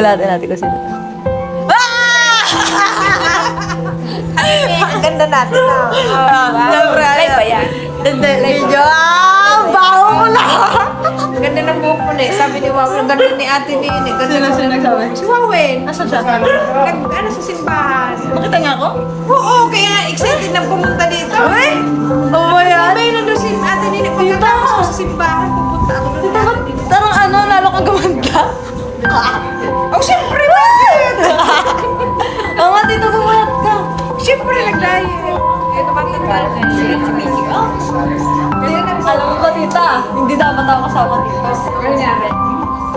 Gulatin natin kasi. Ang ganda natin ah. Siyempre, live ba yan? Hindi, video. Baho mo na. Ganda ng buhok mo na eh. Sabi ni Wawen, ganda ni ate ni Ine. Ganda Sino nagsabi? Si Wawen. Nasaan siya? Ano sa simbahan. Makita niya ako? Oo, kaya excited na pumunta dito. Uy! Oo ba yan? May nandun si ate ni Ine. Pagkatapos ko sa simbahan, pupunta ako doon. Tarang ano, lalo kang gumanda. Oh, siyempre bakit? Oo nga, dito gumayat ka. Siyempre nag-diet. Ito bakit ba? Sumisigaw. Alam mo ba, tita? Hindi dapat ako kasama dito.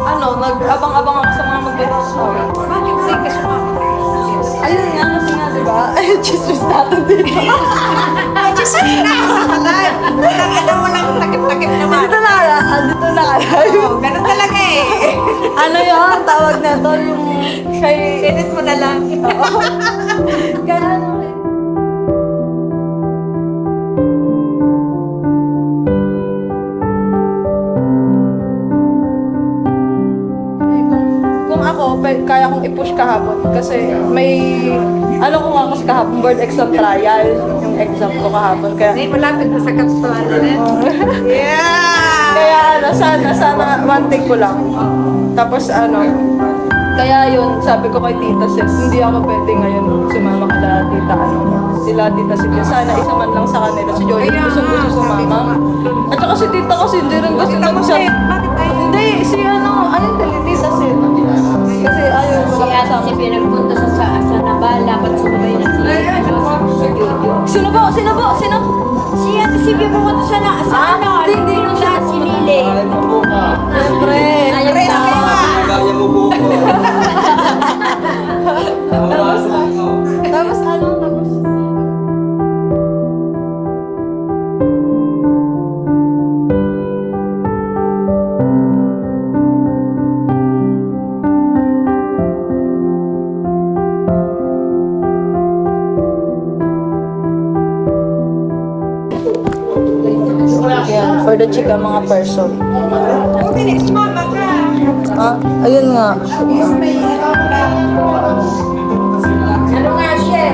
Ano, nag-abang-abang ako sa mga magbibasol. Bakit hindi ka sumama? Ayun nga, kasi nga, di ba? Ay, chismis natin dito. Ay, Diyos na! Alam mo lang takip-takip naman. Dito na ka, dito na ka. Oo, ganun talaga eh. Ano yun? Tawag na to, yung shy... Edit mo na lang. Kaya ano eh. Kung ako, kaya kong i-push kahapon kasi may, ano ko nga kasi kahapon, board exam trial, yung exam ko kahapon. Kaya, Ay, malapit na sa katuan na. Yeah! kaya ano, sana one take ko lang. Tapos ano, kaya yun, sabi ko kay Tita Sid, hindi ako pwede ngayon sumama kala Tita, ano, sila Tita Sid. Sana isa man lang sa kanila, si Jolie, Kaya gusto nga, sumama. At saka si Tita kasi hindi rin gusto Kita mo siya. siya. Bakit tayo? Hindi, si ano yung Tita Sid. Kasi ayaw ko Si lang Ate kasama. si pinagpunta sa Nabal, dapat sumabay na si Jojo. Sino ba? Sino ba? Sino? Si Ate si pumunta sa ano, hindi siya si Lili. Siyempre. Ayaw Press na. ka pa. Kaya mo buko. Tapos ano? Tapos... Yan, for the chika mga person. Okay, next month, magra. Ah, ayun nga. Ano nga siya?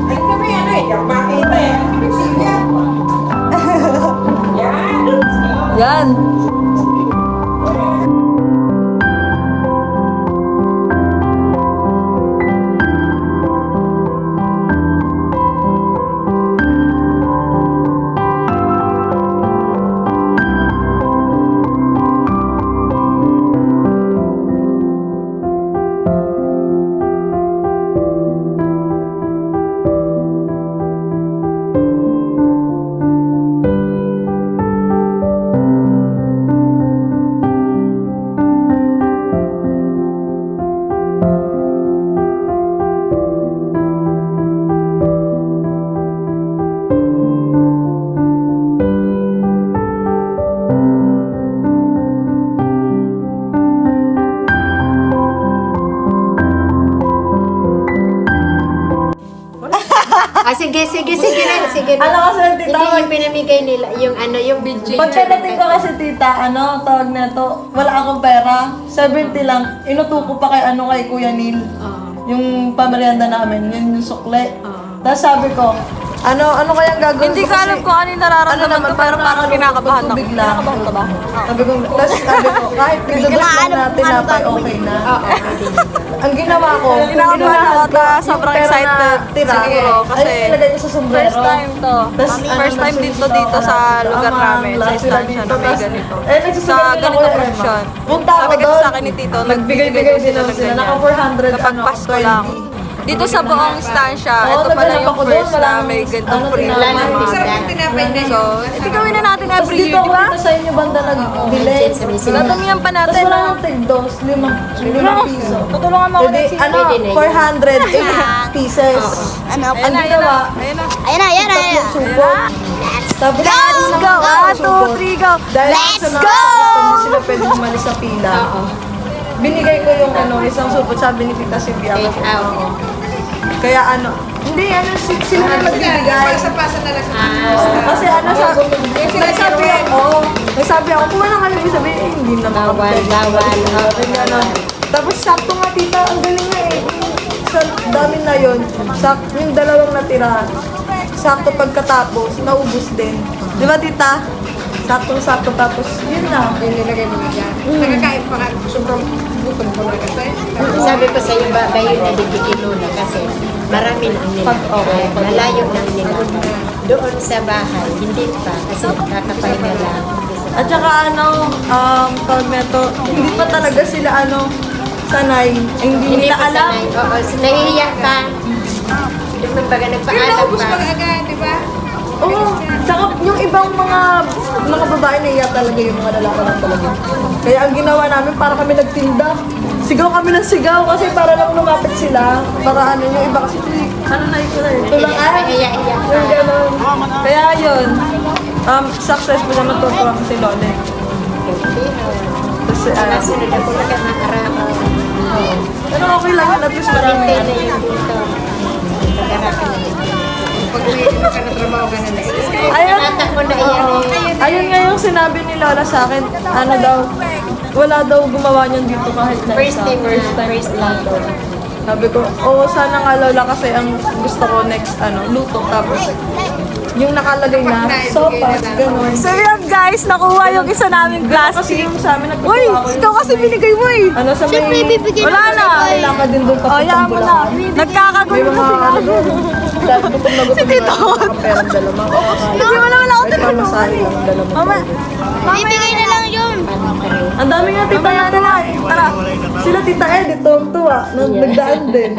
Ay, kami ano eh. Yung makita eh. Silya. Yan. Yan. Sige na. Ano kasi, Hindi tita, yung pinamigay nila, yung ano, yung video. pag pinating ko kasi tita, ano, tawag na to, wala akong pera, 70 lang, inuto ko pa kay Kuya Neil. Yung pamerienda namin, yun yung sukle. Tapos sabi ko, ano kayang gagawin Hindi ko ko alam kung ano yung nararamdaman ko, pero parang kinakabahan ako. Bigla. Kinakabahan ka ba? Sabi ko, kahit pinagdabas lang na tinapay, okay na. Ang ginawa ko, Kinakabahan ako, sobrang excited. Tira. Siguro, kasi Ay, nilagay ko sa sombrero. First time to. Tas, First time dito sa lugar namin, sa istansya na may ganito. Sa ganito profesyon. Punta ako Sabi kasi doon. sa akin ni Tito, Nagbigay-bigay sila ng sila. ganyan. Naka 400 Kapag Pasko lang. Dito sa buong istansya, ito pala yung first na may ganitong free na mga. Sarap ang tinapay na yun. So, ito gawin na natin Tapos every dito year, ako di ba? dito sa inyo banda nag-delay. Natumihan pa Tapos natin. wala nang tig-dos, 5 piso. Tutulungan mo ako Pwede, ng ano, 408 pieces. Ano? Ang ginawa, Ayun na. Ayan na. tatlong supot. Tapos, Let's go! 1, 2, 3, go! Dahil Let's sa go! Hindi sila pwede umalis sa pila. Binigay ko yung isang supot, sabi ni Tita Silvia. Kaya Hindi, ano, sila na magbibigay. Pasa-pasa na lang. Kasi ano, nagsabi ako, kung ano kami sabihin, hindi naman kami. Bawal. Tapos sakto nga tita, ang galing nga eh. Sa dami na yun, yung dalawang natira, sakto pagkatapos, naubos din. Di ba tita? Sakto-sakto tapos, yun na. Yung nilagay mo na dyan. Nakakain pa ka. Sobrang gutom ko na kasi. Sabi ko sa iyo, babayin na bibigyan na kasi marami na nila. Malayo na nila. Doon sa bahay, hindi pa kasi kakapahinga lang. At saka ano, tawag nito, hindi pa talaga sila sanay. Hindi Hindi nila pa alam. sanay. Oo, nahihiya ka. Yung baga nagpaalam Naubos pa. pa agad, di ba? Oo, tsaka yung ibang mga babae naiyak talaga yung mga lalaki lang talaga. Kaya ang ginawa namin, para kami nagtinda. Sigaw kami ng sigaw kasi para lang lumapit sila. Para yung iba kasi, ano na ito na ito lang Nahihiya ka. yung gano'n. Kaya yun, successful naman to po si Lole. Kasi Nasunod ako na ka ng araw. pero okay lang yun, at least marami. Hindi na yun dito. Pag-arakan na dito. Pag-uwi mo ka na trabaho ka na na. Ayun, Tinatak mo na iyan eh. ayun nga yung sinabi ni Lola sa akin, ano daw, wala daw gumawa niyan dito kahit na First isa. time na, First time first lang daw. Sabi ko, sana nga Lola kasi ang gusto ko next, luto. Tapos, yung nakalagay na, sopas, gano'n. So yun guys, nakuha yung isa naming plastic. Kasi yung sa amin, natutuwa ako. Ikaw kasi binigay mo eh. Ano sa may... Wala na. Kailangan din doon papuntang Bulacan. Nagkakagulo kasi nga. Dahil gutom na gutom na nakaperang dalawa. Hindi mo naman ako tinanong. Nagpamasahe lang ang dalawa. Bibigay na lang yun. Ang dami nga tita na tuwa eh. Tara, sila tita Edith, tuwa. Nagdaan din.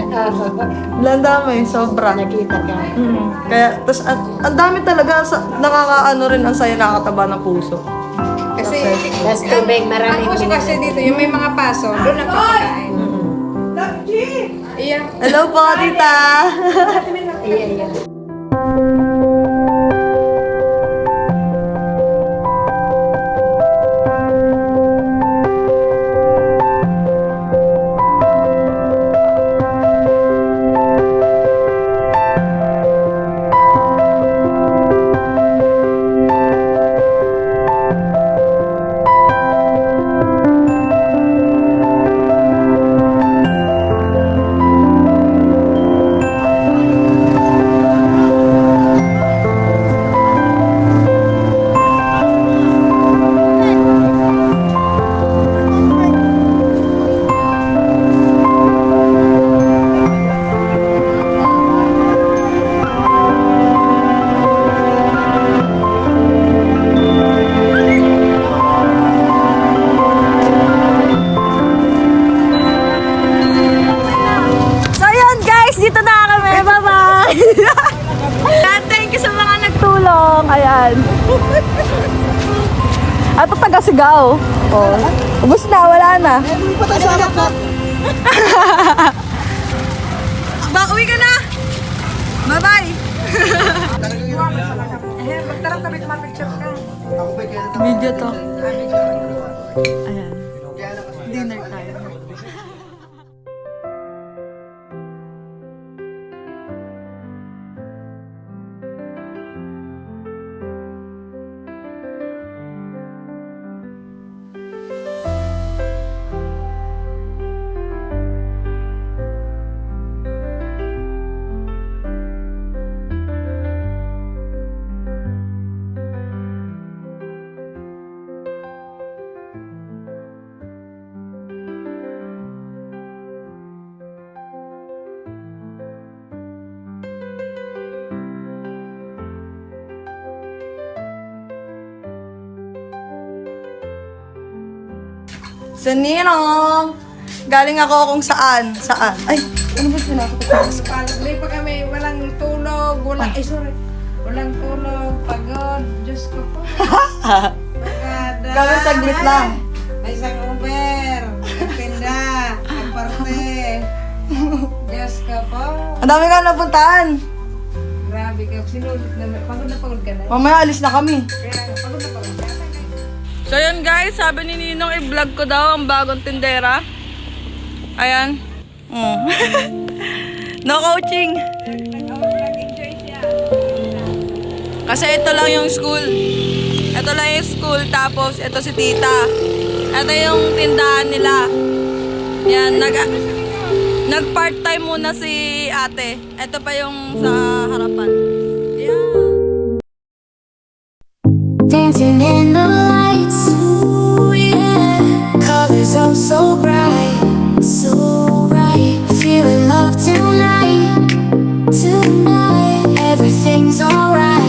Ang dami, sobra. Nakita ka. Kaya, tas ang dami talaga, nakakaano rin ang saya, nakakataba ng puso. Kasi, Tapos tubig, marami. ang uso kasi dito, yung may mga paso, doon ang papakain. Iya. Hello po, tita! Iya. So yun guys, dito na kami. Bye-bye! Thank you sa mga nagtulong. Ayan. At taga Sigaw. Oh. Ubus na, wala na. Uwi ka na! Bye-bye! Magtarap kami picture ka. Video to. Ayan. Dinner tayo. Sa Ninong! Galing ako kung saan. Saan? Ay, ano ba pinakot? Hindi pa kami, walang tulog, walang tulog, pagod, Diyos ko po. Pagkada. Kami saglit lang. May isang Uber, nagtinda, nagparte. Diyos ko po. Ang dami ka napuntahan. Grabe ka, sinulit na, pagod ka na. Mamaya alis na kami. Kaya pagod na. So yun guys, sabi ni Ninong i-vlog ko daw ang bagong tindera. Ayan. No coaching. Kasi ito lang yung school. Ito lang yung school, tapos ito si tita. Ito yung tindahan nila. Yan, nag-part-time muna si ate. Ito pa yung sa harapan. Yeah. Dancing in the lights, ooh yeah. Colors up so bright, so bright. Feeling love tonight, tonight. Everything's alright.